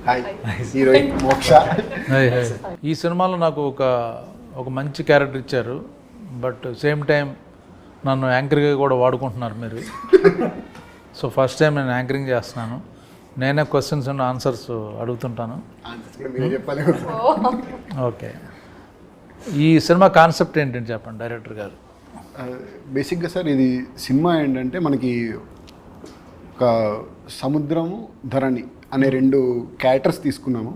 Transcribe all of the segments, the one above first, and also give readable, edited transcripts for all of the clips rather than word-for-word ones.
Hi heroine మోక్ష. ఈ సినిమాలో నాకు ఒక మంచి క్యారెక్టర్ ఇచ్చారు, బట్ సేమ్ టైం నన్ను యాంకర్గా కూడా వాడుకుంటున్నారు మీరు. సో ఫస్ట్ టైం నేను యాంకరింగ్ చేస్తున్నాను, నేనే క్వశ్చన్స్ అండ్ ఆన్సర్స్ అడుగుతుంటాను. ఓకే, ఈ సినిమా కాన్సెప్ట్ ఏంటంటే చెప్పండి డైరెక్టర్ గారు. బేసిక్గా సార్ ఇది సినిమా ఏంటంటే మనకి ఒక సముద్రము ధరణి అనే రెండు క్యారెక్టర్స్ తీసుకున్నాము.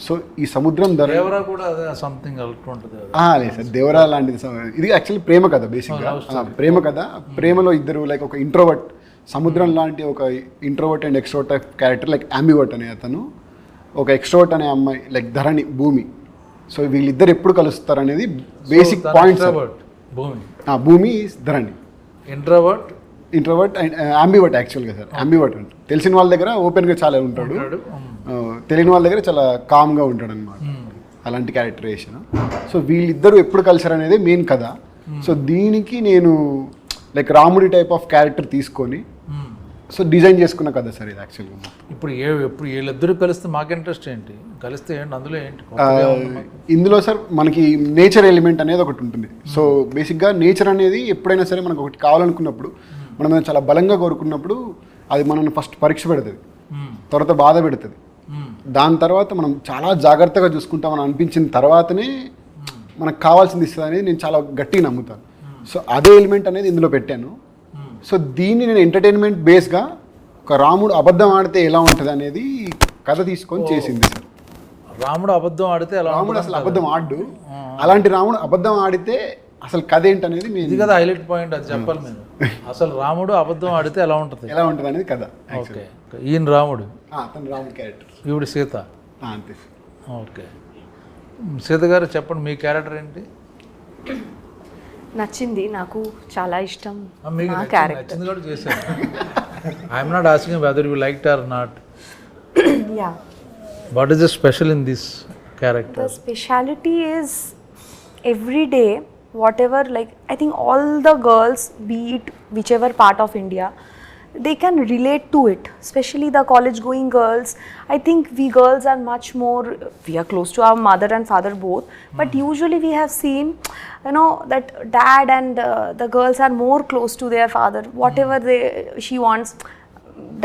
సో ఈ సముద్రం దేవరా కూడా అదే సంథింగ్ ఉంటుంది. లేదు సార్, దేవరా లాంటిది. ఇది యాక్చువల్లీ ప్రేమ కథ. బేసిక్గా ప్రేమ కథ. ప్రేమలో ఇద్దరు లైక్ ఒక ఇంట్రోవర్ట్, సముద్రం లాంటి ఒక introvert and extrovert type character like ambivert అనే అతను, ఒక ఎక్స్ట్రోవర్ట్ అనే అమ్మాయి లైక్ ధరణి భూమి. సో వీళ్ళిద్దరు ఎప్పుడు కలుస్తారు అనేది బేసిక్ పాయింట్. భూమి ధరణి ఇంట్రోవర్ట్ అండ్ అంబివర్ట్ యాక్చువల్గా సార్. అంబివర్ట్ అంటే తెలిసిన వాళ్ళ దగ్గర ఓపెన్గా చాలా ఉంటాడు, తెలియని వాళ్ళ దగ్గర చాలా కామ్గా ఉంటాడు అనమాట. అలాంటి క్యారెక్టరైజేషన్. సో వీళ్ళిద్దరూ ఎప్పుడు కలిసారు అనేది మెయిన్ కథ. సో దీనికి నేను లైక్ రాముడి టైప్ ఆఫ్ క్యారెక్టర్ తీసుకొని సో డిజైన్ చేసుకున్న కథ సార్ ఇది యాక్చువల్గా. ఇప్పుడు వీళ్ళిద్దరూ కలిస్తే మాకు ఇంట్రెస్ట్ ఏంటి, కలిస్తే ఏంటి అందులో ఏంటి? ఇందులో సార్ మనకి నేచర్ ఎలిమెంట్ అనేది ఒకటి ఉంటుంది. సో బేసిక్గా నేచర్ అనేది ఎప్పుడైనా సరే మనకు ఒకటి కావాలనుకున్నప్పుడు, మనం చాలా బలంగా కోరుకున్నప్పుడు అది మనల్ని ఫస్ట్ పరీక్ష పెడుతుంది, తర్వాత బాధ పెడుతుంది. దాని తర్వాత మనం చాలా జాగ్రత్తగా చూసుకుంటామని అనిపించిన తర్వాతనే మనకు కావాల్సింది ఇస్తుంది అనేది నేను చాలా గట్టిగా నమ్ముతాను. సో అదే ఎలిమెంట్ అనేది ఇందులో పెట్టాను. సో దీన్ని నేను ఎంటర్టైన్మెంట్ బేస్గా ఒక రాముడు అబద్ధం ఆడితే ఎలా ఉంటుంది అనేది కథ తీసుకొని చేసింది సార్. రాముడు అబద్ధం ఆడితే రాముడు అసలు అబద్ధం ఆడు, అలాంటి రాముడు అబద్ధం ఆడితే అసలు కథ ఏంటనేది ఇది కదా హైలైట్ పాయింట్. అది చెప్పాలి మీరు. అసలు రాముడు అబద్ధం ఆడితే ఎలా ఉంటుంది అనేది కథ. ఓకే, ఈయన రాముడు, అతను రాముడు క్యారెక్టర్, ఈవిడ సీత. అంతే. ఓకే, సీత గారు చెప్పండి మీ క్యారెక్టర్ ఏంటి? నచ్చింది, నాకు చాలా ఇష్టం నా క్యారెక్టర్. కూడా చేశాను. I'm not asking whether you liked or not. Yeah, what is the special in this character? The speciality is every day, whatever, like I think all the girls, be it whichever part of India, they can relate to it, especially the college going girls. I think we girls are much more, we are close to our mother and father both, but usually we have seen, you know, that dad and the girls are more close to their father. Whatever she wants,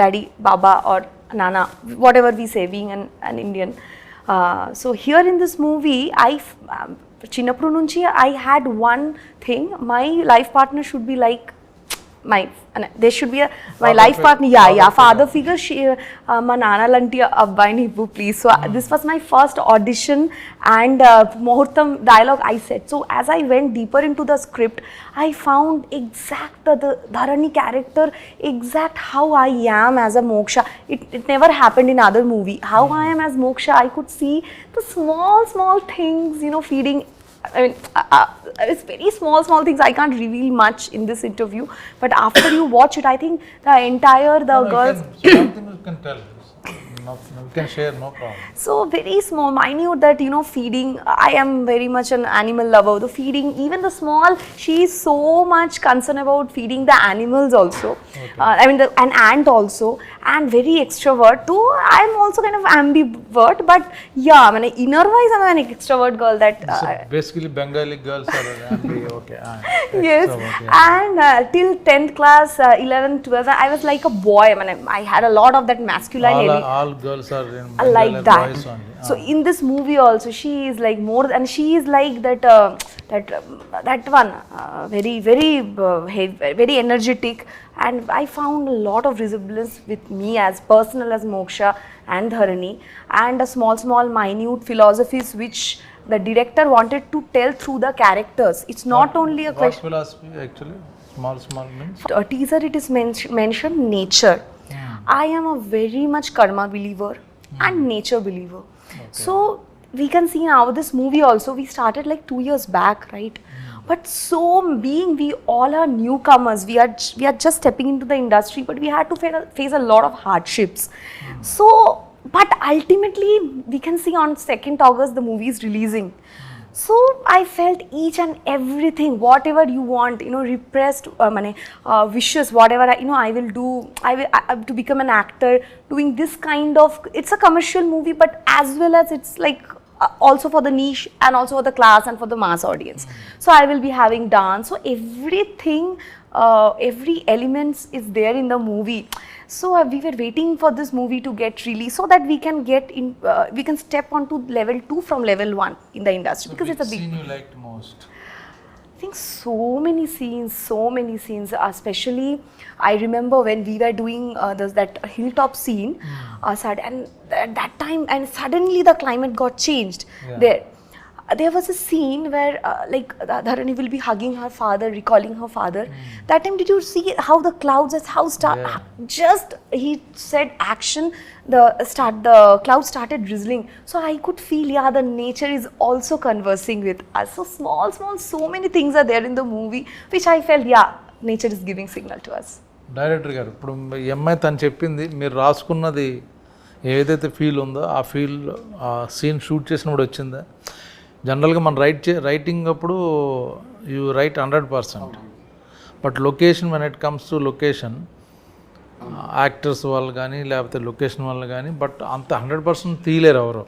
daddy, baba or nana, whatever we say, being an Indian. So here in this movie, చిన్నప్పుడు నుంచి I had one thing, my life partner should be like there should be my life partner, father figure. మా నాన్న లాంటి అబ్బాయిని ఇవ్వు please. So this was my first audition and ముహూర్తం dialogue I said. So as I went deeper into the script, I found exact the Dharani character, exact how I am as a Moksha. It never happened in other movie. How I am as Moksha, I could see the small things, you know, feeding. I mean, it's very small things. I can't reveal much in this interview, but after you watch it, I think the entire girls. Something you can tell. No, you can share, no problem. So very small, minute, that, you know, feeding. I am very much an animal lover. The feeding, even the small, she is so much concerned about feeding the animals also. Okay. I mean, an ant also, and very extrovert too. I am also kind of ambivert, but yeah, I mean, inner wise, I am an extrovert girl. That so basically Bengali girls are ambi. Okay. Yes, yeah. And till 10th class, 11th, 12th, I was like a boy. I mean, I had a lot of that masculine element. All girls are in like that. Boys only. So in this movie also, she is like more, and she is like that that one, very energetic, and I found a lot of resemblance with me as personal as Moksha and Dharani, and a small minute philosophies which the director wanted to tell through the characters. It's not only a question. What philosophy actually? Small means? A teaser, it is mentioned nature. I am a very much karma believer and nature believer. Okay. So we can see now this movie also, we started like 2 years back, right? But so being we all are newcomers, we are just stepping into the industry, but we had to face a lot of hardships. So but ultimately we can see on 2nd August the movie is releasing. So I felt each and everything, whatever you want, repressed wishes, whatever I will do. To become an actor, doing this kind of, it's a commercial movie, but as well as it's like also for the niche and also for the class and for the mass audience. So I will be having dance. So everything, every elements is there in the movie. So we were waiting for this movie to get released so that we can get in, we can step onto level 2 from level 1 in the industry, because it's a big. Scene you liked most? I think so many scenes, especially I remember when we were doing that hilltop scene, and at that time, and suddenly the climate got changed. There was a scene where Dharani will be hugging her father, recalling her father. That time, did you see how the clouds, just he said action, the clouds started drizzling. So I could feel, the nature is also conversing with us. So small, so many things are there in the movie, which I felt, nature is giving signal to us. Director గారు, ఇప్పుడు ఈ అమ్మాయి తను చెప్పింది, మీరు రాసుకున్నది ఏదైతే feel ఉందో ఆ ఫీల్ ఆ సీన్ షూట్ చేసినప్పుడు వచ్చిందా? జనరల్గా మనం రైటింగ్ అప్పుడు you right 100%, but location when it comes to location, actors వాళ్ళు కానీ లేకపోతే లొకేషన్ వాళ్ళు కానీ, బట్ అంత 100% తీయలేరు ఎవరు.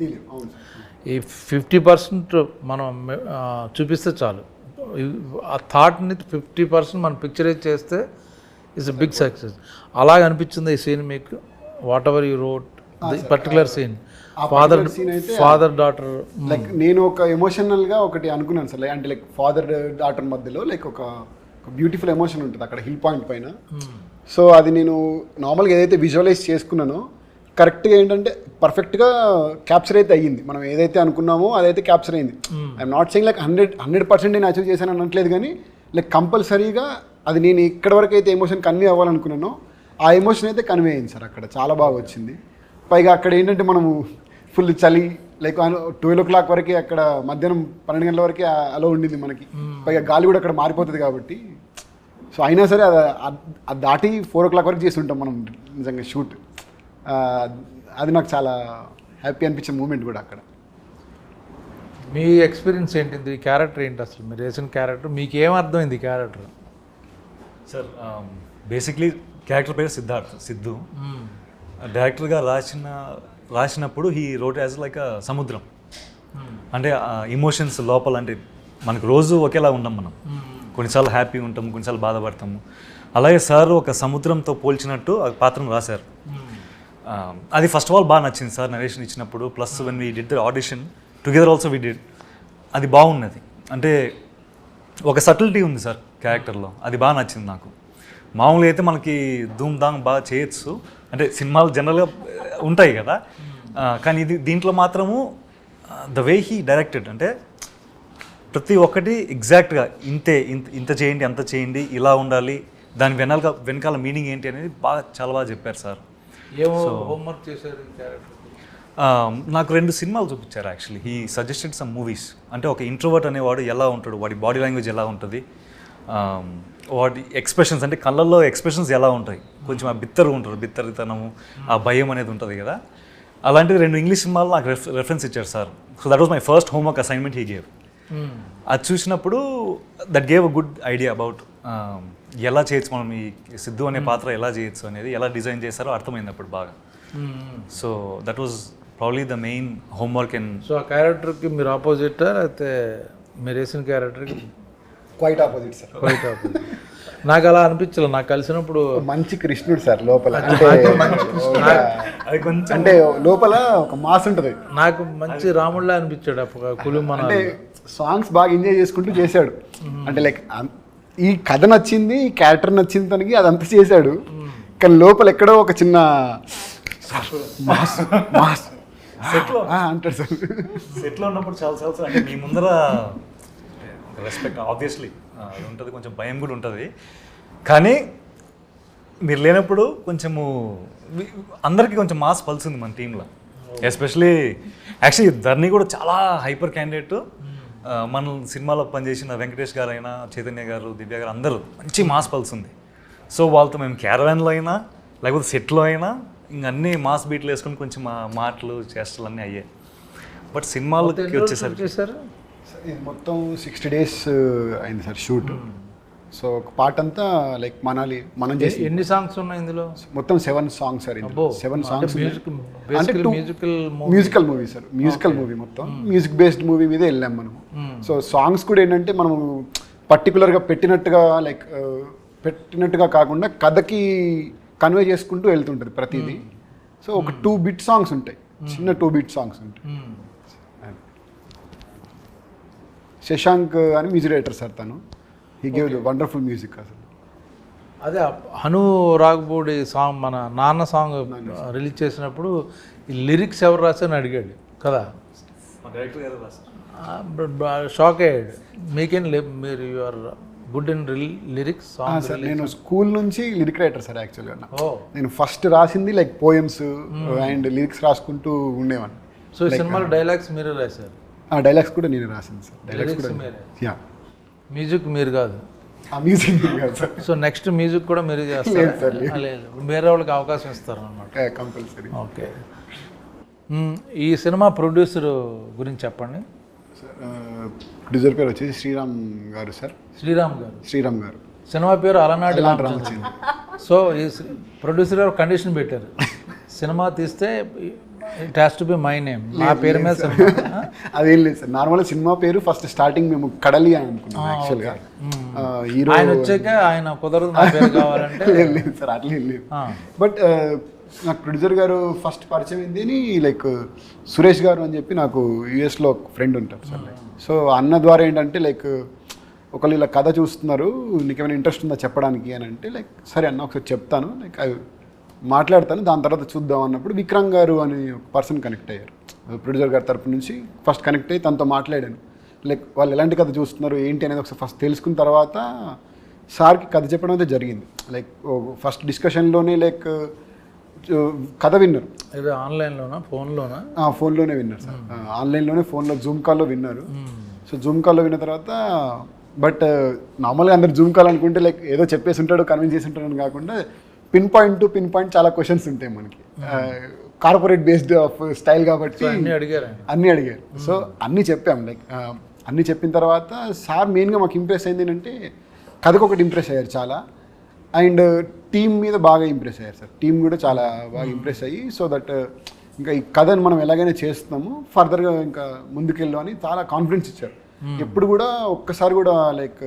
ఈ 50% మనం చూపిస్తే చాలు. ఆ థాట్ని 50% మనం పిక్చరైజ్ చేస్తే ఇట్స్ ఎ బిగ్ సక్సెస్. అలాగ అనిపించింది ఈ సీన్ మీకు? Whatever you wrote particular scene, father daughter, like నేను ఒక ఎమోషనల్గా ఒకటి అనుకున్నాను సార్, అంటే లైక్ ఫాదర్ డాటర్ మధ్యలో లైక్ ఒక బ్యూటిఫుల్ ఎమోషన్ ఉంటుంది అక్కడ హిల్ పాయింట్ పైన. సో అది నేను నార్మల్గా ఏదైతే విజువలైజ్ చేసుకున్నానో కరెక్ట్గా ఏంటంటే పర్ఫెక్ట్గా క్యాప్చర్ అయితే అయ్యింది. మనం ఏదైతే అనుకున్నామో అదైతే క్యాప్చర్ అయింది. ఐఎమ్ నాట్ సెయింగ్ లైక్ 100% నేను అచీవ్ చేశాను అనట్లేదు, కానీ లైక్ కంపల్సరీగా అది నేను ఇక్కడ వరకు అయితే ఎమోషన్ కన్వే అవ్వాలనుకున్నానో ఆ ఎమోషన్ అయితే కన్వే అయింది సార్. అక్కడ చాలా బాగా వచ్చింది. పైగా అక్కడ ఏంటంటే మనము ఫుల్ చలి, లైక్ 12 o'clock వరకే, అక్కడ మధ్యాహ్నం 12 గంటల వరకే అలా ఉండింది మనకి. పైగా గాలి కూడా అక్కడ మారిపోతుంది కాబట్టి, సో అయినా సరే అది దాటి 4 o'clock వరకు చేసి ఉంటాం మనం నిజంగా షూట్. అది నాకు చాలా హ్యాపీ అనిపించే మూమెంట్ కూడా అక్కడ. మీ ఎక్స్పీరియన్స్ ఏంటిది? ఈ క్యారెక్టర్ ఏంటి అసలు? మీరు వేసిన క్యారెక్టర్ మీకు ఏమర్థమైంది? ఈ క్యారెక్టర్ సార్ బేసిక్లీ క్యారెక్టర్ పేరు సిద్ధు. డైరెక్టర్గా రాసినప్పుడు హీ రోట్ యాజ్ లైక్ సముద్రం. అంటే ఇమోషన్స్ లోపల, అంటే మనకు రోజు ఒకేలా ఉండం మనం. కొన్నిసార్లు హ్యాపీ ఉంటాము, కొన్నిసార్లు బాధపడతాము. అలాగే సార్ ఒక సముద్రంతో పోల్చినట్టు ఆ పాత్రను రాశారు. అది ఫస్ట్ ఆఫ్ ఆల్ బాగా నచ్చింది సార్ నరేషన్ ఇచ్చినప్పుడు. Plus when we did the audition together also we did, అది బాగున్నది. అంటే ఒక సటిల్టీ ఉంది సార్ క్యారెక్టర్లో, అది బాగా నచ్చింది నాకు. మామూలుగా అయితే మనకి ధూమ్ ధామ్ బాగా చేయొచ్చు, అంటే సినిమాలు జనరల్గా ఉంటాయి కదా, కానీ దీంట్లో మాత్రము ద వే హీ డైరెక్టెడ్, అంటే ప్రతి ఒక్కటి ఎగ్జాక్ట్గా ఇంత చేయండి, అంత చేయండి, ఇలా ఉండాలి, దాని వెనకాల మీనింగ్ ఏంటి అనేది చాలా బాగా చెప్పారు సార్. ఏమో హోంవర్క్ చేశారు ఈ క్యారెక్టర్? నాకు 2 సినిమాలు చూపించారు actually. He suggested some movies. అంటే ఒక ఇంట్రోవర్ట్ అనేవాడు ఎలా ఉంటాడు, వాడి బాడీ లాంగ్వేజ్ ఎలా ఉంటుంది, వాటి ఎక్స్ప్రెషన్స్, అంటే కళ్ళల్లో ఎక్స్ప్రెషన్స్ ఎలా ఉంటాయి, కొంచెం ఆ బిత్తరితనము, ఆ భయం అనేది ఉంటుంది కదా. అలాంటిది 2 ఇంగ్లీష్ సినిమాలు నాకు రెఫరెన్స్ ఇచ్చారు sir. So that was my first homework assignment he gave. అది చూసినప్పుడు that gave a good idea about ఎలా చేయొచ్చు మనం, ఈ సిద్ధు అనే పాత్ర ఎలా చేయొచ్చు అనేది, ఎలా డిజైన్ చేస్తారో అర్థమైంది అప్పుడు బాగా. So that was probably the main homework. And so ఆ క్యారెక్టర్కి మీరు ఆపోజిటా, లేకపోతే మీరు వేసిన క్యారెక్టర్కి? Quite opposite sir. Quite opposite. నాకు అలా అనిపించలేదు. నాకు కలిసినప్పుడు మంచి కృష్ణుడు సార్ లోపల, అంటే లోపల ఒక మాస్ ఉంటుంది. నాకు మంచి రాముడిలా అనిపించాడు అప్పుడు కులుమన. అంటే సాంగ్స్ బాగా ఎంజాయ్ చేసుకుంటూ చేశాడు. అంటే లైక్ ఈ కథ నచ్చింది, ఈ క్యారెక్టర్ నచ్చింది తనకి, అదంతా చేశాడు. కానీ లోపల ఎక్కడో ఒక చిన్న అంటాడు సార్. సెట్లో ఉన్నప్పుడు చాలా అంటే మీ ముందర రెస్పెక్ట్ ఆబ్వియస్లీ అది ఉంటుంది, కొంచెం భయం కూడా ఉంటుంది. కానీ మీరు లేనప్పుడు కొంచెము అందరికీ కొంచెం మాస్ పల్సింది మన టీంలో. ఎస్పెషలీ యాక్చువల్లీ ధర్ని కూడా చాలా హైపర్ క్యాండిడేట్. మన సినిమాలో పనిచేసిన వెంకటేష్ గారు అయినా, చైతన్య గారు, దివ్య గారు అందరూ మంచి మాస్ పల్సింది. సో వాళ్ళతో మేము క్యారవాన్లో అయినా లేకపోతే సెట్లో అయినా ఇంక అన్నీ మాస్ బీట్లు వేసుకొని కొంచెం మాటలు చేష్టలు అన్నీ అయ్యాయి. బట్ సినిమాలకి వచ్చేసరికి ఇది మొత్తం 60 days అయింది సార్ షూట్. సో ఒక పార్ట్ అంతా లైక్ మనం చేసి ఎన్ని సాంగ్స్ ఉన్నాయి ఇందులో? మొత్తం 7 songs sir. 7 songs musical movie sir. Musical movie మొత్తం మ్యూజిక్ బేస్డ్ మూవీ మీదే వెళ్ళాం మనం. సో సాంగ్స్ కూడా ఏంటంటే మనం పర్టికులర్గా పెట్టినట్టుగా కాకుండా కథకి కన్వే చేసుకుంటూ వెళ్తుంటుంది ప్రతిదీ. సో ఒక 2 bit songs ఉంటాయి, చిన్న 2 bit songs ఉంటాయి. శశాంక్ అని మ్యూజిక్ డైరెక్టర్ సార్, తను he gave the wonderful music. అసలు అదే హను రాఘపూడి సాంగ్, మన నాన్న సాంగ్ రిలీజ్ చేసినప్పుడు ఈ లిరిక్స్ ఎవరు రాశారని అడిగాడు కదా, డైరెక్టర్ గారు రాశారు. షాక్ అయ్యాడు. మీకేం మీరు you are good in lyrics song? Sir నేను స్కూల్ నుంచి లిరిక్ రైటర్ సార్. యాక్చువల్గా నేను ఫస్ట్ రాసింది లైక్ పోయమ్స్ అండ్ లిరిక్స్ రాసుకుంటూ ఉండేవాడిని. సో ఈ సినిమాలో డైలాగ్స్ మీరే రాశారు? డైలాగ్స్ కూడా నేను రాసాను సార్. డైలాగ్స్ కూడా యా. మ్యూజిక్ మీరు కాదు? మ్యూజిక్ కాదు సార్. సో నెక్స్ట్ మ్యూజిక్ కూడా మీరే చేస్తారు? లేదు, వేరే వాళ్ళకి అవకాశం ఇస్తారు అన్నమాట. కంపల్సరీ. ఓకే. ఈ సినిమా ప్రొడ్యూసర్ గురించి చెప్పండి. ప్రొడ్యూసర్ పేరు వచ్చేసి శ్రీరామ్ గారు సార్. శ్రీరామ్ గారు. సినిమా పేరు అలనాటి రామచంద్ర. సో ఈ ప్రొడ్యూసర్ గారు కండిషన్ పెట్టారు, సినిమా తీస్తే it has to be my name, నా పేరు మీద సినిమా. అదేం లేదు సార్, నార్మల్గా సినిమా పేరు ఫస్ట్ స్టార్టింగ్ మేము కడలి అని అనుకున్నాం యాక్చువల్గా. హీరో ఆయన వచ్చాక ఆయన కుదరదు నా పేరు కావాలంటే. లేదు సార్, అట్లా లేదు. బట్ నాకు ప్రొడ్యూసర్ గారు ఫస్ట్ పరిచయం ఏంది లైక్ సురేష్ గారు అని చెప్పి నాకు యూఎస్లో ఒక ఫ్రెండ్ ఉంటారు సార్. సో అన్న ద్వారా ఏంటంటే లైక్ ఒకళ్ళు ఇలా కథ చూస్తున్నారు, నీకేమైనా ఇంట్రెస్ట్ ఉందా చెప్పడానికి అని అంటే లైక్ సరే అన్న ఒకసారి చెప్తాను, లైక్ అవి మాట్లాడతాను, దాని తర్వాత చూద్దాం అన్నప్పుడు విక్రమ్ గారు అని ఒక పర్సన్ కనెక్ట్ అయ్యారు ప్రొడ్యూసర్ గారి తరపు నుంచి. ఫస్ట్ కనెక్ట్ అయ్యి తనతో మాట్లాడాను, లైక్ వాళ్ళు ఎలాంటి కథ చూస్తున్నారు ఏంటి అనేది ఒకసారి ఫస్ట్ తెలుసుకున్న తర్వాత సార్కి కథ చెప్పడం అయితే జరిగింది. లైక్ ఫస్ట్ డిస్కషన్లోనే లైక్ కథ విన్నారు. ఆన్లైన్లోనా ఫోన్లోనా? ఫోన్లోనే విన్నారు సార్. ఆన్లైన్లోనే ఫోన్లో జూమ్ కాల్లో విన్నారు. సో జూమ్ కాల్లో విన్న తర్వాత బట్ నార్మల్గా అందరు జూమ్ కాల్ అనుకుంటే లైక్ ఏదో చెప్పేసి ఉంటాడు, కన్విన్స్ చేసి ఉంటాడు అని కాకుండా pin point to pin point చాలా క్వశ్చన్స్ ఉంటాయి మనకి. కార్పొరేట్ బేస్డ్ ఆఫ్ స్టైల్ కాబట్టి అన్నీ అడిగారు. సో అన్నీ చెప్పాం. లైక్ అన్నీ చెప్పిన తర్వాత సార్ మెయిన్గా మాకు ఇంప్రెస్ అయింది ఏంటంటే కథకు ఒకటి ఇంప్రెస్ అయ్యారు చాలా, అండ్ టీమ్ మీద బాగా ఇంప్రెస్ అయ్యారు సార్. టీం కూడా చాలా బాగా ఇంప్రెస్ అయ్యి సో దట్ ఇంకా ఈ కథను మనం ఎలాగైనా చేస్తున్నాము, ఫర్దర్గా ఇంకా ముందుకెళ్ళు అని చాలా కాన్ఫిడెన్స్ ఇచ్చారు. ఎప్పుడు కూడా ఒక్కసారి కూడా లైక్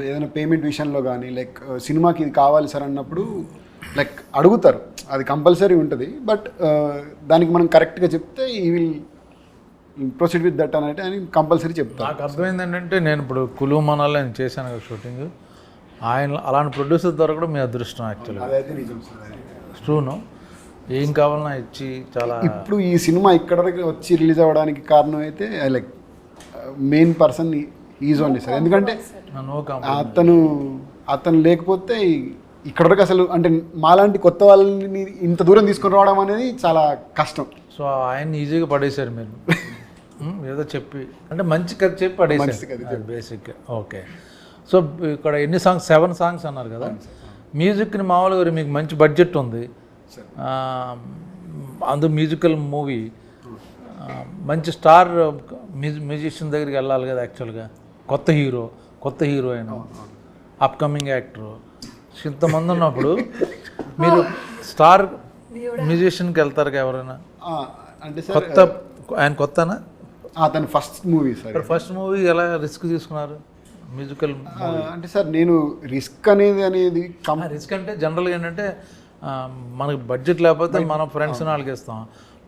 ఏదైనా పేమెంట్ విషయంలో కానీ లైక్ సినిమాకి ఇది కావాలి సార్ అన్నప్పుడు లైక్ అడుగుతారు, అది కంపల్సరీ ఉంటుంది. బట్ దానికి మనం కరెక్ట్గా చెప్తే ఈ విల్ ప్రొసీడ్ విత్ దట్ అని అని కంపల్సరీ చెప్తాను. నాకు అర్థమైంది ఏంటంటే నేను ఇప్పుడు కులు మనాల్లో నేను చేశాను కదా షూటింగ్, ఆయన అలాంటి ప్రొడ్యూసర్ దొరకడం మీ అదృష్టం యాక్చువల్గా. అదైతే నిజం సార్. ట్రూను, ఏం కావాలన్నా ఇచ్చి చాలా. ఇప్పుడు ఈ సినిమా ఇక్కడ వరకు వచ్చి రిలీజ్ అవ్వడానికి కారణం అయితే like main person is only sir. ఎందుకంటే అతను లేకపోతే ఇక్కడ వరకు అసలు అంటే మాలాంటి కొత్త వాళ్ళని ఇంత దూరం తీసుకొని రావడం అనేది చాలా కష్టం. సో ఆయన్ని ఈజీగా పడేశారు మీరు ఏదో చెప్పి, అంటే మంచి కథ చెప్పి పడేసారు బేసిక్. ఓకే. సో ఇక్కడ ఎన్ని సాంగ్స్? 7 songs అన్నారు కదా. మ్యూజిక్ని మామూలుగా మీకు మంచి బడ్జెట్ ఉంది, అందు మ్యూజికల్ మూవీ, మంచి స్టార్ మ్యూజిషియన్ దగ్గరికి వెళ్ళాలి కదా యాక్చువల్గా. కొత్త హీరోయిన్, అప్కమింగ్ యాక్టర్, ఇంతమంది ఉన్నప్పుడు మీరు స్టార్ మ్యూజిషియన్కి వెళ్తారు కదా ఎవరైనా? అంటే కొత్త ఆయన కొత్తనా? అతను first movie sir. First movie ఎలా రిస్క్ తీసుకున్నారు మ్యూజికల్? అంటే సార్ నేను రిస్క్ అనేది రిస్క్ అంటే జనరల్గా ఏంటంటే మనకు బడ్జెట్ లేకపోతే మనం ఫ్రెండ్స్ వాళ్ళకి ఇస్తాం.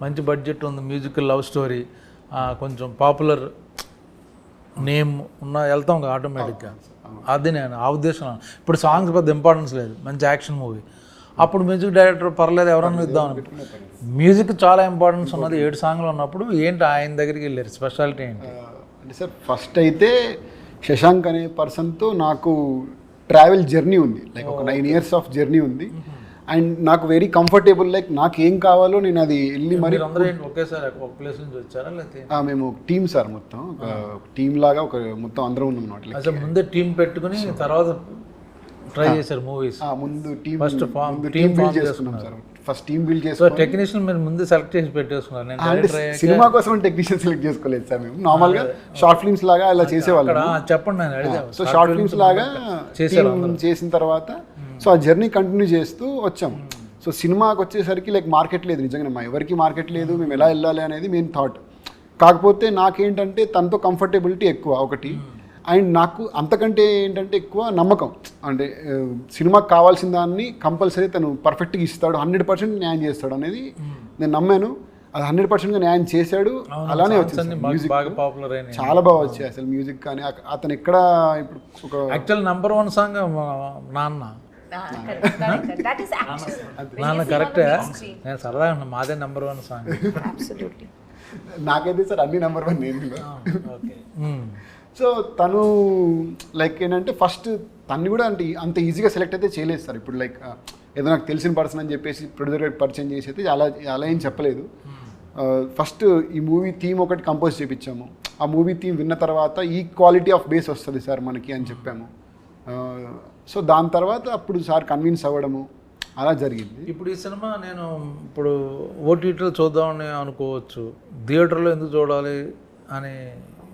మంచి బడ్జెట్ ఉంది, మ్యూజికల్ లవ్ స్టోరీ, కొంచెం పాపులర్ నేమ్ ఉన్న వెళ్తాం కదా ఆటోమేటిక్గా. అది నేను ఆ ఉద్దేశం. ఇప్పుడు సాంగ్స్ పెద్ద ఇంపార్టెన్స్ లేదు, మంచి యాక్షన్ మూవీ, అప్పుడు మ్యూజిక్ డైరెక్టర్ పర్లేదు ఎవరన్నా ఇద్దాం. మ్యూజిక్ చాలా ఇంపార్టెన్స్ ఉన్నది. 7 songs ఉన్నప్పుడు ఏంటి ఆయన దగ్గరికి వెళ్ళారు? స్పెషాలిటీ ఏంటి? అంటే సార్ ఫస్ట్ అయితే శశాంక్ అనే పర్సన్తో నాకు ట్రావెల్ జర్నీ ఉంది, లైక్ ఒక 9 years ఆఫ్ జర్నీ ఉంది. అండ్ నాకు వెరీ కంఫర్టబుల్, లైక్ నాకు ఏం కావాలో నేను అది వెళ్ళి మరి ఒకేసారి ఒక ప్లేస్ నుంచి వచ్చారా లేకపోతే? మేము టీమ్ సార్, మొత్తం ఒక టీమ్ లాగా ఒక మొత్తం అందరం ఉన్నాం అన్నమాట. అసలు ముందే టీం పెట్టుకుని తర్వాత ట్రై చేశారు మూవీస్? ముందు టీమ్ ఫస్ట్ టీమ్ బిల్డ్ చేసుకున్నాం sir. First team build so చేసుకొని టెక్నీషియన్ మీరు ముందు సెలెక్ట్ చేసి పెట్టేసుకున్నారు. నేను అంటే డైరెక్టర్ అయ్యాక సినిమా కోసం టెక్నీషియన్ సెలెక్ట్ చేసుకోలేదు సార్ మేము. నార్మల్గా షార్ట్ ఫిల్మ్స్ లాగా అలా చేసేవాళ్ళం. అక్కడ చెప్పండి, నేను అడిగా. సో షార్ట్ ఫిల్మ్స్ లాగా చేశారు టీమ్ చేసిన తర్వాత సో ఆ జర్నీ కంటిన్యూ చేస్తూ వచ్చాం. సో సినిమాకి వచ్చేసరికి లైక్ మార్కెట్ లేదు, నిజంగా మా ఎవరికి మార్కెట్ లేదు, మేము ఎలా వెళ్ళాలి అనేది మెయిన్ థాట్. కాకపోతే నాకేంటంటే తనతో కంఫర్టబిలిటీ ఎక్కువ ఒకటి, అండ్ నాకు అంతకంటే ఏంటంటే ఎక్కువ నమ్మకం. అంటే సినిమాకి కావాల్సిన దాన్ని కంపల్సరీ తను పర్ఫెక్ట్గా ఇస్తాడు, 100% న్యాయం చేస్తాడు అనేది నేను నమ్మాను. అది 100%గా న్యాయం చేశాడు. అలానే వచ్చింది మ్యూజిక్, బాగా పాపులర్ అయినాయి, చాలా బాగా వచ్చాయి అసలు మ్యూజిక్. కానీ అతను ఎక్కడ ఇప్పుడు ఒక యాక్చువల్ నెంబర్ 1 సాంగ్ నాన్న. That is actual. నాన్న కరెక్టే, నేను సరదాగా ఉన్నా, మాదే నెంబర్ 1 సాంగ్. Absolutely. నాకైతే సార్ అన్ని నెంబర్ 1 నేను. ఓకే. సో తను లైక్ ఏంటంటే ఫస్ట్ తన్ని కూడా అంటే అంత ఈజీగా సెలెక్ట్ అయితే చేయలేదు సార్. ఇప్పుడు లైక్ ఏదో నాకు తెలిసిన పర్సన్ అని చెప్పేసి ప్రొడ్యూసర్ గారికి పరిచయం చేసి అయితే అలా ఏం చెప్పలేదు. ఫస్ట్ ఈ మూవీ థీమ్ ఒకటి కంపోజ్ చేయించాము. ఆ మూవీ థీమ్ విన్న తర్వాత ఈ క్వాలిటీ ఆఫ్ బేస్ వస్తుంది సార్ మనకి అని చెప్పాము. సో దాని తర్వాత అప్పుడు సార్ కన్విన్స్ అవ్వడము అలా జరిగింది. ఇప్పుడు ఈ సినిమా నేను ఇప్పుడు ఓటీటీలో చూద్దామని అనుకోవచ్చు, థియేటర్లో ఎందుకు చూడాలి అని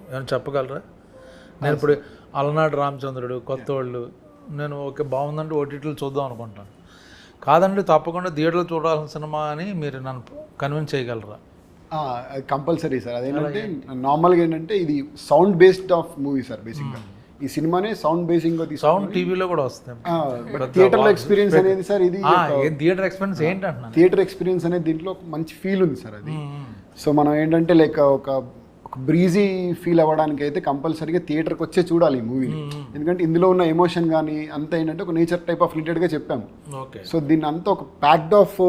ఏమైనా చెప్పగలరా? నేను ఇప్పుడు అలనాడు రామచంద్రుడు, కొత్త వాళ్ళు, నేను ఓకే బాగుందంటే ఓటీటీలో చూద్దాం అనుకుంటాను. కాదండి తప్పకుండా థియేటర్లో చూడాల్సిన సినిమా అని మీరు నన్ను కన్విన్స్ చేయగలరా? Compulsory sir. అదేంటంటే నార్మల్గా ఏంటంటే ఇది sound based of movie sir. బేసిక్గా ఈ సినిమానే సౌండ్ బేసింగ్ సౌండ్ టీవీలో కూడా వస్తుంది. థియేటర్లో ఎక్స్పీరియన్స్ అనేది సార్ ఇది థియేటర్ ఎక్స్పీరియన్స్ ఏంటంటున్నా, థియేటర్ ఎక్స్పీరియన్స్ అనేది దీంట్లో ఒక మంచి ఫీల్ ఉంది సార్ అది. సో మనం ఏంటంటే లైక్ ఒక బ్రీజీ ఫీల్ అవ్వడానికి అయితే కంపల్సరీగా థియేటర్కి వచ్చే చూడాలి ఈ మూవీని. ఎందుకంటే ఇందులో ఉన్న ఎమోషన్ కానీ అంతా ఏంటంటే ఒక నేచర్ టైప్ ఆఫ్ రిలేటెడ్గా చెప్పాము. ఓకే. సో దీన్ని అంతా ఒక packed of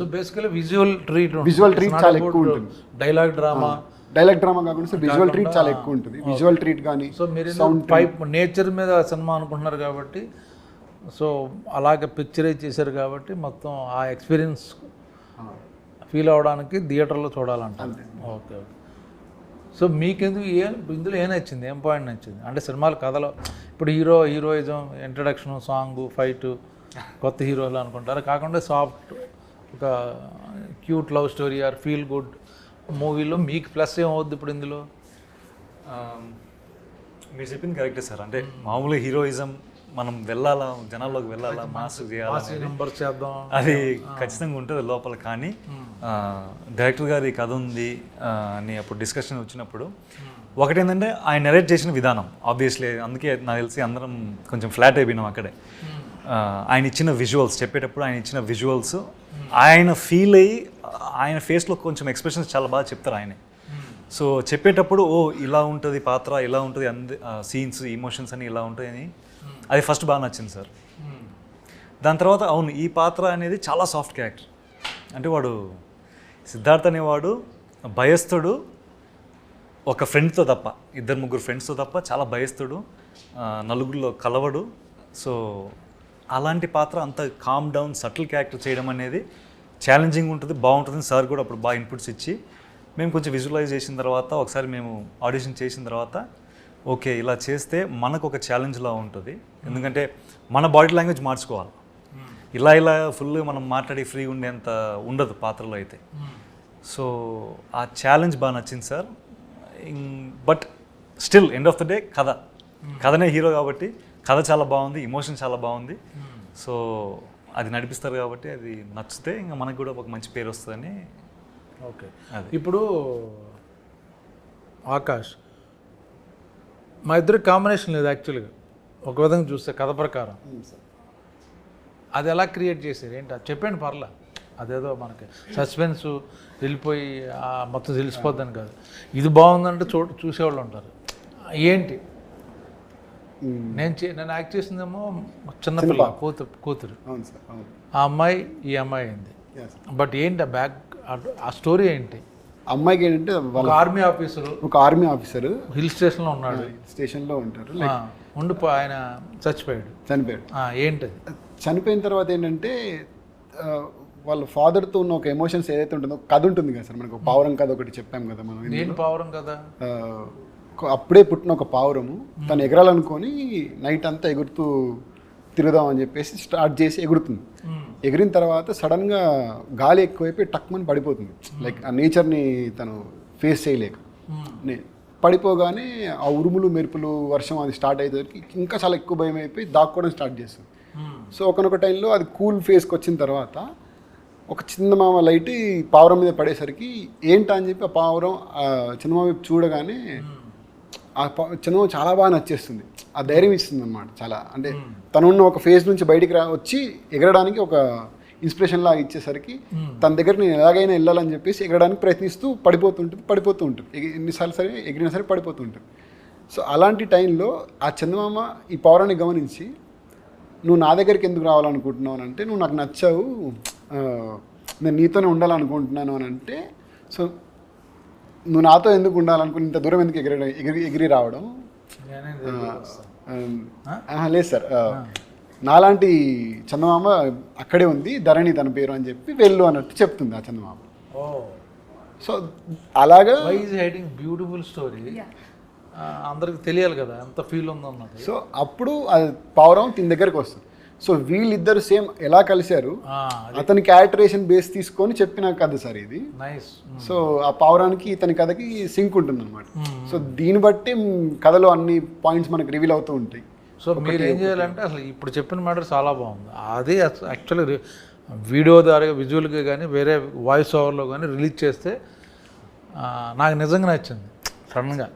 so basically visual treat చాలా ఎక్కువ ఉంటుంది. డైలాగ్ డ్రామా కాకుండా సో విజువల్ ట్రీట్ చాలా ఎక్కువ ఉంటుంది. విజువల్ ట్రీట్ కానీ సో మీరు నేచర్ మీద సినిమా అనుకుంటున్నారు కాబట్టి, సో అలాగే పిక్చరైజ్ చేశారు కాబట్టి మొత్తం ఆ ఎక్స్పీరియన్స్ ఫీల్ అవ్వడానికి థియేటర్లో చూడాలంటారు. ఓకే. సో మీకెందుకు ఇందులో ఏం నచ్చింది, ఏం పాయింట్ నచ్చింది? అంటే సినిమాల కథలో ఇప్పుడు హీరోయిజం, ఇంట్రడక్షన్, సాంగ్, ఫైట్, కొత్త హీరోలు అనుకుంటారు, కాకుండా సాఫ్ట్ ఒక cute love story or feel good మూవీలో మీకు ప్లస్ ఏమవుద్ది ఇప్పుడు ఇందులో? మీరు చెప్పింది కరెక్టే సార్. అంటే మామూలుగా హీరోయిజం మనం వెళ్ళాలా, జనాల్లోకి వెళ్ళాలా, మాస్ చేద్దాం, అది ఖచ్చితంగా ఉంటుంది లోపల. కానీ డైరెక్టర్ గారి కథ ఉంది అని అప్పుడు డిస్కషన్ వచ్చినప్పుడు ఒకటేంటంటే ఆయన నెరేట్ చేసిన విధానం ఆబ్వియస్లీ, అందుకే నాకు తెలిసి అందరం కొంచెం ఫ్లాట్ అయిపోయినాం అక్కడే. ఆయన ఇచ్చిన విజువల్స్ చెప్పేటప్పుడు ఆయన ఇచ్చిన విజువల్స్ ఆయన ఫీల్ అయ్యి ఆయన ఫేస్లో కొంచెం ఎక్స్ప్రెషన్స్ చాలా బాగా చెప్తారు ఆయనే. సో చెప్పేటప్పుడు ఓ ఇలా ఉంటుంది పాత్ర, ఇలా ఉంటుంది, సీన్స్, ఇమోషన్స్ అని ఇలా ఉంటాయి అని అది ఫస్ట్ బాగా నచ్చింది సార్. దాని తర్వాత అవును ఈ పాత్ర అనేది చాలా సాఫ్ట్ క్యారెక్టర్. అంటే వాడు సిద్ధార్థ్ అనేవాడు భయస్థుడు, ఒక ఫ్రెండ్తో తప్ప, 2-3 ఫ్రెండ్స్తో తప్ప చాలా భయస్థుడు, నలుగురిలో కలవడు. సో అలాంటి పాత్ర అంత కామ్ డౌన్ సటిల్ క్యారెక్టర్ చేయడం అనేది ఛాలెంజింగ్ ఉంటుంది, బాగుంటుంది. సార్ కూడా అప్పుడు బాగా ఇన్పుట్స్ ఇచ్చి మేము కొంచెం విజువలైజ్ చేసిన తర్వాత ఒకసారి మేము ఆడిషన్ చేసిన తర్వాత ఓకే ఇలా చేస్తే మనకు ఒక ఛాలెంజ్లా ఉంటుంది. ఎందుకంటే మన బాడీ లాంగ్వేజ్ మార్చుకోవాలి, ఇలా ఫుల్గా మనం మాట్లాడి ఫ్రీ ఉండేంత ఉండదు పాత్రలో అయితే. సో ఆ ఛాలెంజ్ బాగా నచ్చింది sir. But still end of the day కథనే హీరో కాబట్టి కథ చాలా బాగుంది, ఎమోషన్ చాలా బాగుంది. సో అది నడిపిస్తారు కాబట్టి అది నచ్చితే ఇంకా మనకు కూడా ఒక మంచి పేరు వస్తుందని. ఓకే. ఇప్పుడు ఆకాష్, మా ఇద్దరు కాంబినేషన్ లేదు యాక్చువల్గా, ఒక విధంగా చూస్తే కథ ప్రకారం. అది ఎలా క్రియేట్ చేశారు ఏంటి అది చెప్పండి పర్లా. అదేదో మనకి సస్పెన్స్ వెళ్ళిపోయి మొత్తం తెలిసిపోద్దని కాదు, ఇది బాగుందంటే చూసేవాళ్ళు ఉంటారు. ఏంటి నేను యాక్ట్ చేసిందేమో చిన్నపిల్ల కూతురు, ఆ అమ్మాయి ఈ అమ్మాయి అయింది. బట్ ఏంటి ఆ స్టోరీ ఏంటి? అమ్మాయికి ఏంటంటే ఒక ఆర్మీ ఆఫీసరు హిల్ స్టేషన్లో ఉన్నాడు, స్టేషన్లో ఉంటారు, ఆయన చనిపోయాడు. ఏంటది? చనిపోయిన తర్వాత ఏంటంటే వాళ్ళ ఫాదర్తో ఉన్న ఒక ఎమోషన్స్ ఏదైతే ఉంటుందో కథ ఉంటుంది కదా సార్. మనకు పావురం కథ ఒకటి చెప్పాం కదా మనం. ఏంటి పావురం కదా? అప్పుడే పుట్టిన ఒక పావురము తను ఎగరాలనుకొని నైట్ అంతా ఎగురుతూ తిరుగుదాం అని చెప్పేసి స్టార్ట్ చేసి ఎగురుతుంది. ఎగిరిన తర్వాత సడన్గా గాలి ఎక్కువైపోయి టక్మని పడిపోతుంది. లైక్ ఆ నేచర్ని తను ఫేస్ చేయలేక పడిపోగానే ఆ ఉరుములు మెరుపులు వర్షం అది స్టార్ట్ అయ్యేసరికి ఇంకా చాలా ఎక్కువ భయం అయిపోయి దాక్కోవడం స్టార్ట్ చేస్తుంది. సో ఒకనొక టైంలో అది కూల్ ఫేస్కి వచ్చిన తర్వాత ఒక చందమామ లైట్ ఈ పావురం మీద పడేసరికి ఏంటా అని చెప్పి ఆ పావురం చందమామ వైపు చూడగానే ఆ చందమామ చాలా బాగా నచ్చేస్తుంది. ఆ ధైర్యం ఇస్తుంది అన్నమాట చాలా. అంటే తనున్న ఒక ఫేజ్ నుంచి బయటికి వచ్చి ఎగరడానికి ఒక ఇన్స్పిరేషన్ లాగా ఇచ్చేసరికి తన దగ్గర నేను ఎలాగైనా వెళ్ళాలని చెప్పేసి ఎగరడానికి ప్రయత్నిస్తూ పడిపోతూ ఉంటుంది. ఎన్నిసార్లు సరే ఎగిరినా సరే పడిపోతూ ఉంటుంది. సో అలాంటి టైంలో ఆ చందమామ ఈ పౌరాన్ని గమనించి నువ్వు నా దగ్గరికి ఎందుకు రావాలనుకుంటున్నావు అని అంటే, నువ్వు నాకు నచ్చావు, నేను నీతోనే ఉండాలనుకుంటున్నాను అని అంటే, సో నువ్వు నాతో ఎందుకు ఉండాలనుకుని ఇంత దూరం ఎందుకు ఎగిరి రావడం? లేదు సార్, నాలాంటి చందమామ అక్కడే ఉంది, ధరణి తన పేరు అని చెప్పి వెళ్ళు అన్నట్టు చెప్తుంది ఆ చందమామ. సో అలాగా బ్యూటిఫుల్ స్టోరీ అందరికి తెలియాలి కదా ఎంత ఫీల్ ఉందన్నది. సో అప్పుడు అది పావురం తిని దగ్గరికి వస్తుంది. సో వీళ్ళిద్దరు సేమ్ ఎలా కలిశారు అతని క్యారెక్టరేషన్ బేస్ తీసుకొని చెప్పిన కథ సార్ ఇది. నైస్. సో ఆ పావురానికి ఇతని కథకి సింక్ ఉంటుంది అనమాట. సో దీన్ని బట్టి కథలో అన్ని పాయింట్స్ మనకు రివీల్ అవుతూ ఉంటాయి. సో మీరు ఏం చేయాలంటే అసలు ఇప్పుడు చెప్పిన మ్యాటర్ చాలా బాగుంది. అదే యాక్చువల్లీ వీడియో ద్వారా విజువల్గా కానీ వేరే వాయిస్ ఓవర్లో కానీ రిలీజ్ చేస్తే నాకు నిజంగా నచ్చింది. సడన్గా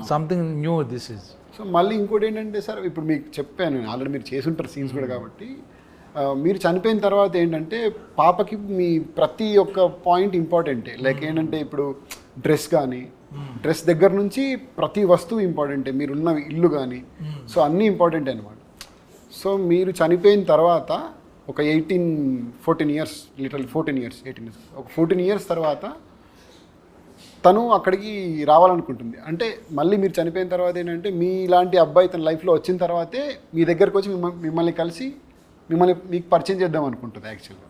something new this is. So మళ్ళీ ఇంకోటి ఏంటంటే సార్, ఇప్పుడు మీకు చెప్పాను ఆల్రెడీ, మీరు చేసుంటారు సీన్స్ కూడా కాబట్టి, మీరు చనిపోయిన తర్వాత ఏంటంటే పాపకి మీ ప్రతి ఒక్క పాయింట్ ఇంపార్టెంటే. లైక్ ఏంటంటే ఇప్పుడు డ్రెస్ కానీ, డ్రెస్ దగ్గర నుంచి ప్రతి వస్తువు ఇంపార్టెంటే, మీరున్న ఇల్లు కానీ, సో అన్నీ ఇంపార్టెంటే అనమాట. సో మీరు చనిపోయిన తర్వాత ఒక 14 ఇయర్స్ లిటరల్ 14 ఇయర్స్ ఒక 14 ఇయర్స్ తర్వాత తను అక్కడికి రావాలనుకుంటుంది. అంటే మళ్ళీ మీరు చనిపోయిన తర్వాత ఏంటంటే మీలాంటి అబ్బాయి తన లైఫ్లో వచ్చిన తర్వాతే మీ దగ్గరకు వచ్చి మిమ్మల్ని కలిసి మీకు పరిచయం చేద్దాం అనుకుంటుంది యాక్చువల్గా.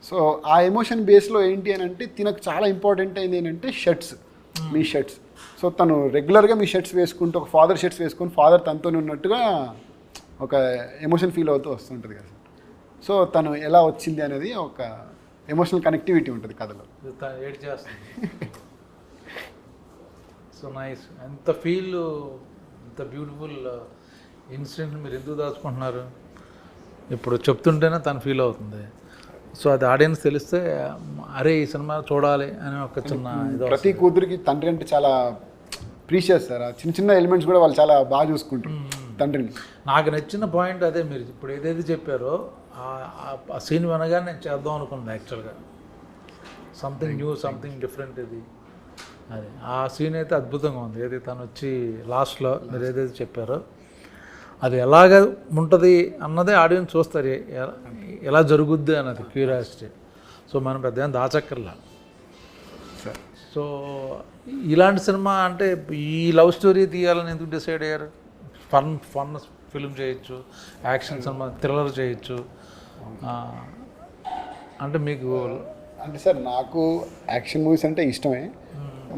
సో ఆ ఎమోషన్ బేస్లో ఏంటి అని అంటే తినకు చాలా ఇంపార్టెంట్ అయింది ఏంటంటే షర్ట్స్, మీ షర్ట్స్. సో తను రెగ్యులర్గా మీ షర్ట్స్ వేసుకుంటూ ఒక ఫాదర్ షర్ట్స్ వేసుకొని ఫాదర్ తనతో ఉన్నట్టుగా ఒక ఎమోషన్ ఫీల్ అవుతూ వస్తుంటుంది కదా. సో తను ఎలా వచ్చింది అనేది ఒక ఎమోషనల్ కనెక్టివిటీ ఉంటుంది కథలో. ఏడ్ చేస్తుంది. So nice. ఎంత ఫీల్, ఎంత బ్యూటిఫుల్ ఇన్సిడెంట్ మీరు ఎందుకు దాచుకుంటున్నారు ఇప్పుడు చెప్తుంటేనే తను ఫీల్ అవుతుంది. సో అది ఆడియన్స్ తెలిస్తే అరే ఈ సినిమా చూడాలి అని ఒక చిన్న ప్రతి కూతురికి తండ్రి అంటే చాలా ప్రీషియస్ సార్. చిన్న చిన్న ఎలిమెంట్స్ కూడా వాళ్ళు చాలా బాగా చూసుకుంటారు తండ్రిని. నాకు నచ్చిన పాయింట్ అదే, మీరు ఇప్పుడు ఏదైతే చెప్పారో ఆ సీన్ వినగానే నేను చేద్దాం అనుకున్నాను యాక్చువల్గా. సంథింగ్ న్యూ, సంథింగ్ డిఫరెంట్ ఇది. అది ఆ సీన్ అయితే అద్భుతంగా ఉంది. ఏదైతే తను వచ్చి లాస్ట్లో మీరు ఏదైతే చెప్పారో అది ఎలాగ ఉంటుంది అన్నదే ఆడియన్స్ చూస్తారు, ఎలా జరుగుద్ది అన్నది క్యూరియాసిటీ. సో మనం పెద్ద దాచక్కర్లా. సో ఇలాంటి సినిమా అంటే ఈ లవ్ స్టోరీ తీయాలని ఎందుకు డిసైడ్ అయ్యారు? ఫన్ ఫిల్మ్ చేయొచ్చు, యాక్షన్ సినిమా, థ్రిల్లర్ చేయొచ్చు. అంటే మీకు అంటే సార్ నాకు యాక్షన్ మూవీస్ అంటే ఇష్టమే,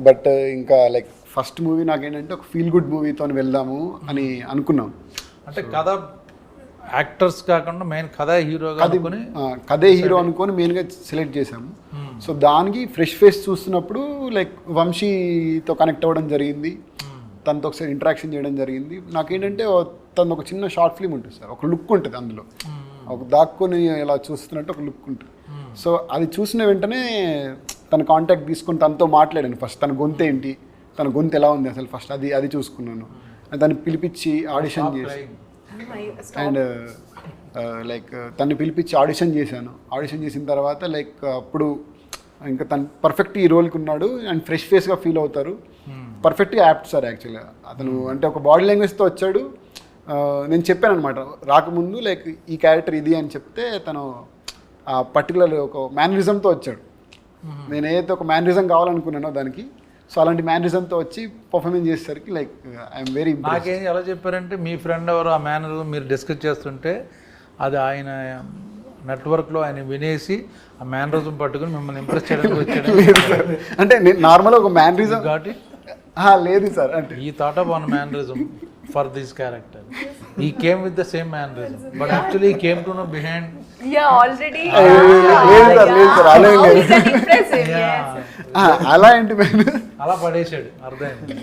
బట్ ఇంకా లైక్ ఫస్ట్ మూవీ నాకేంటంటే ఒక ఫీల్ గుడ్ మూవీతో వెళ్దాము అని అనుకున్నాం. అంటే కథ యాక్టర్స్ కాకుండా మెయిన్ కథే హీరో అనుకొని మెయిన్గా సెలెక్ట్ చేసాము. సో దానికి ఫ్రెష్ ఫేస్ చూస్తున్నప్పుడు లైక్ వంశీతో కనెక్ట్ అవ్వడం జరిగింది, తనతో ఒకసారి ఇంటరాక్షన్ చేయడం జరిగింది. నాకేంటంటే తను ఒక చిన్న షార్ట్ ఫిల్మ్ ఉంటుంది సార్, ఒక లుక్ ఉంటుంది అందులో, ఒక దాక్కుని ఇలా చూస్తున్నట్టు ఒక లుక్ ఉంటుంది. సో అది చూసిన వెంటనే తన కాంటాక్ట్ తీసుకొని తనతో మాట్లాడాను. ఫస్ట్ తన గొంతు ఏంటి, తన గొంతు ఎలా ఉంది అసలు ఫస్ట్ అది చూసుకున్నాను. దాన్ని పిలిపించి ఆడిషన్ చేసి అండ్ లైక్ తను పిలిపించి ఆడిషన్ చేశాను. ఆడిషన్ చేసిన తర్వాత లైక్ అప్పుడు ఇంకా తను పర్ఫెక్ట్ ఈ రోల్కి ఉన్నాడు అండ్ ఫ్రెష్ ఫేస్గా ఫీల్ అవుతారు. పర్ఫెక్ట్గా యాప్ట్ సార్ యాక్చువల్గా అతను. అంటే ఒక బాడీ లాంగ్వేజ్తో వచ్చాడు. నేను చెప్పాను అనమాట రాకముందు లైక్ ఈ క్యారెక్టర్ ఇది అని చెప్తే తను ఆ పర్టికులర్ ఒక మేనరిజంతో వచ్చాడు. నేను ఏదైతే ఒక మేనరిజం కావాలనుకున్నానో దానికి, సో అలాంటి మేనరిజంతో వచ్చి పర్ఫార్మెన్స్ చేసేసరికి లైక్ ఐఎమ్ వెరీ ఇంప్రెస్డ్. నాకేం ఎలా చెప్పారంటే మీ ఫ్రెండ్ ఎవరు ఆ మేనరిజం మీరు డిస్కస్ చేస్తుంటే అది ఆయన నెట్వర్క్లో ఆయన వినేసి ఆ మేనరిజం పట్టుకుని మిమ్మల్ని ఇంప్రెస్ చేయడానికి వచ్చాడు. లేదు సార్, అంటే నేను నార్మల్గా ఒక మేనరిజం కాబట్టి లేదు సార్, అంటే he thought of one mannerism for this character. He came with the same mannerism but actually he came to know behind Yeah, already. లేదు సార్ అలా ఏం Oh, లేదు. is that impressive? Yes. అలా ఏంటి అలా పడేసాడు అర్థమైంది.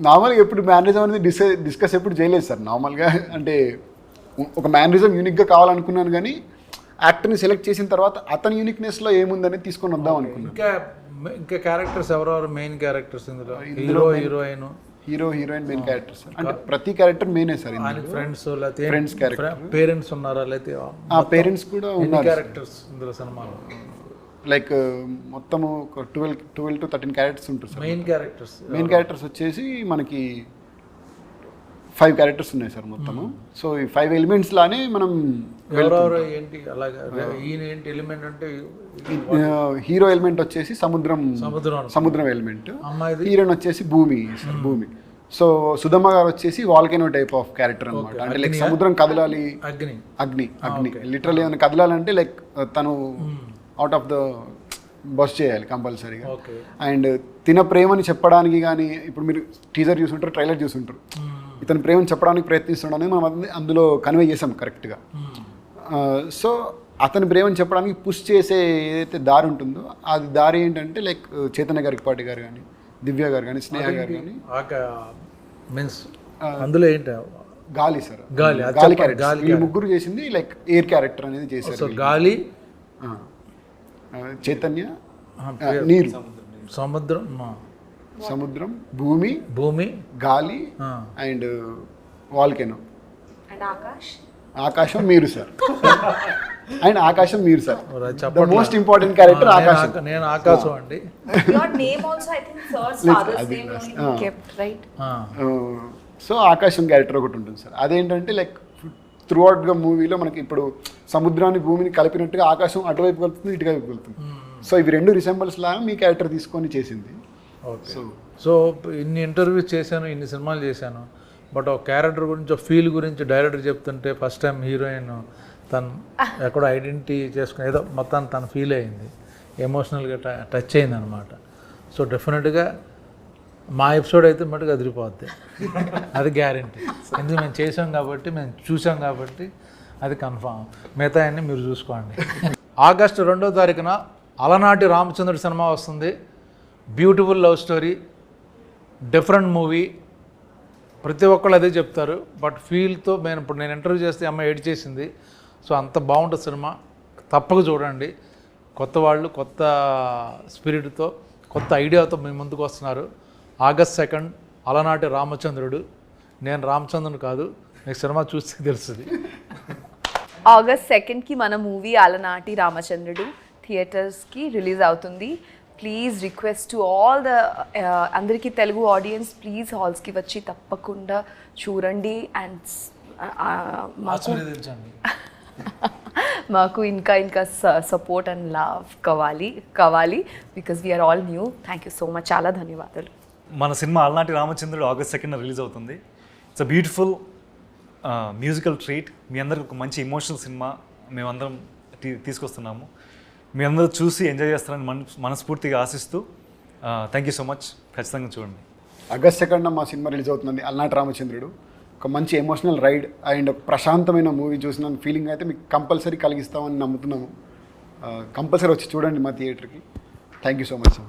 నార్మల్గా ఎప్పుడు మేనరిజం అనేది డిస్కస్ ఎప్పుడు చేయలేదు సార్. నార్మల్గా అంటే ఒక మేనరిజం యూనిక్గా కావాలనుకున్నాను, కానీ యాక్టర్ని సెలెక్ట్ చేసిన తర్వాత అతని యూనిక్నెస్లో ఏముందనేది తీసుకొని వద్దాం అనుకున్నాను. ఇంకా క్యారెక్టర్స్ ఎవరెవరు మెయిన్ క్యారెక్టర్స్ ఇందులో? Hero heroine, heroine main character sir. అంటే ప్రతి క్యారెక్టర్ మెయినే సార్. ఫ్రెండ్స్ లేకపోతే ఫ్రెండ్స్ క్యారెక్టర్, పేరెంట్స్ ఉన్నారా లేకపోతే పేరెంట్స్ కూడా ఉన్నారు. క్యారెక్టర్స్ ఇందులో సినిమాలో లైక్ మొత్తము ఒక 12 to 13 క్యారెక్టర్స్ ఉంటారు సార్. మెయిన్ క్యారెక్టర్స్ వచ్చేసి మనకి 5 క్యారెక్టర్స్ ఉన్నాయి సార్ మొత్తము. సో ఈ 5 ఎలిమెంట్స్ లానే మనం ఎవరెవరు ఏంటి అలాగా ఈయన ఏంటి ఎలిమెంట్ అంటే హీరో ఎలిమెంట్ వచ్చేసి సముద్రం ఎలిమెంట్, అమ్మాయిది హీరోయిన్ వచ్చేసి భూమి సార్, భూమి. సో సుధమ్మ గారు వచ్చేసి వాల్కెనో టైప్ ఆఫ్ క్యారెక్టర్ అనమాట. అంటే లైక్ సముద్రం కదలాలి, అగ్ని లిటరల్లీ ఏమైనా కదలాలంటే లైక్ తను అవుట్ ఆఫ్ ద బస్ చేయాలి కంపల్సరీగా. అండ్ తిన ప్రేమని చెప్పడానికి కానీ, ఇప్పుడు మీరు టీజర్ చూసుంటారు, ట్రైలర్ చూసుంటారు, ఇతని ప్రేమని చెప్పడానికి ప్రయత్నిస్తున్నాడని మనం అందులో కన్వే చేసాం కరెక్ట్గా. సో అతని ప్రేమని చెప్పడానికి పుష్ చేసే ఏదైతే దారి ఉంటుందో అది దారి ఏంటంటే లైక్ చైతన్య గారికి పాటి గారు కానీ, దివ్య గారు కానీ, స్నేహ గారు కానీ. మీన్స్ అందులో ఏంటి? గాలి సార్, గాలి క్యారెక్టర్. వీళ్ళు ముగ్గురు చేసింది లైక్ ఎయిర్ క్యారెక్టర్ అనేది చేశారు. గాలి, చైతన్య, నీరు, సముద్రం, భూమి, గాలి అండ్ వాల్కెనో, ఆకాశం మీరు సార్. అండ్ ఆకాశం మీరు sir. The most important character ఆకాశం. నేను ఆకాశం అండి. Your name also, I think, sir's father's name only kept, right? So ఆకాశం క్యారెక్టర్ ఒకటి ఉంటుంది సార్. అదేంటంటే లైక్ త్రూ అవుట్గా మూవీలో మనకి ఇప్పుడు సముద్రాన్ని భూమిని కలిపినట్టుగా ఆకాశం అటువైపు కలుపుతుంది, ఇటువైపు కలుపుతుంది. సో ఇవి రెండు రిసెంబల్స్ లాగా మీ క్యారెక్టర్ తీసుకొని చేసింది. సో ఇన్ని ఇంటర్వ్యూస్ చేశాను, ఇన్ని సినిమాలు చేశాను, బట్ ఒక క్యారెక్టర్ గురించి, ఒక ఫీల్ గురించి డైరెక్టర్ చెప్తుంటే ఫస్ట్ టైం హీరోయిన్ తను ఎక్కడో ఐడెంటిటీ చేసుకుని ఏదో మొత్తాన్ని తను ఫీల్ అయింది, ఎమోషనల్గా టచ్ అయింది అనమాట. సో డెఫినెట్గా మా ఎపిసోడ్ అయితే మటుకు అదిరిపోద్ది, అది గ్యారంటీ. ఎందుకు మేము చేసాం కాబట్టి, మేము చూసాం కాబట్టి అది కన్ఫామ్. మిగతా అన్నీ మీరు చూసుకోండి. ఆగస్టు 2వ తారీఖున అలనాటి రామచంద్రుడి సినిమా వస్తుంది. Beautiful love story, different movie. ప్రతి ఒక్కళ్ళు అదే చెప్తారు, బట్ ఫీల్తో నేను ఇంటర్వ్యూ చేస్తే అమ్మాయి ఎడిట్ చేసింది. సో అంత బాగుంటుంది సినిమా, తప్పక చూడండి. కొత్త వాళ్ళు కొత్త స్పిరిట్తో, కొత్త ఐడియాతో మీ ముందుకు వస్తున్నారు. ఆగస్ట్ 2 అలనాటి రామచంద్రుడు. నేను రామచంద్రుడు కాదు, మీకు సినిమా చూస్తే తెలుస్తుంది. ఆగస్ట్ 2కి మన మూవీ అలనాటి రామచంద్రుడు థియేటర్స్కి రిలీజ్ అవుతుంది. Please request to all the అందరికీ తెలుగు ఆడియన్స్, ప్లీజ్ హాల్స్కి వచ్చి తప్పకుండా చూడండి. అండ్ మాకు ఇంకా సపోర్ట్ అండ్ లవ్ కావాలి because we're all new. Thank you so much, చాలా ధన్యవాదాలు. మన cinema Alanati Ramachandrudu August 2 release అవుతుంది. It's a beautiful musical treat. మీ అందరికి ఒక మంచి ఎమోషనల్ సినిమా మేమందరం తీసుకొస్తున్నాము. మీ అందరూ చూసి ఎంజాయ్ చేస్తారని మనస్ఫూర్తిగా ఆశిస్తూ థ్యాంక్ యూ సో మచ్. ఖచ్చితంగా చూడండి. ఆగస్ట్ 2 మా సినిమా రిలీజ్ అవుతుందండి, అలనాటి రామచంద్రుడు. ఒక మంచి ఎమోషనల్ రైడ్ అండ్ ఒక ప్రశాంతమైన మూవీ చూసిన ఫీలింగ్ అయితే మీకు కంపల్సరీ కలిగిస్తామని నమ్ముతున్నాము. కంపల్సరీ వచ్చి చూడండి మా థియేటర్కి. Thank you so much.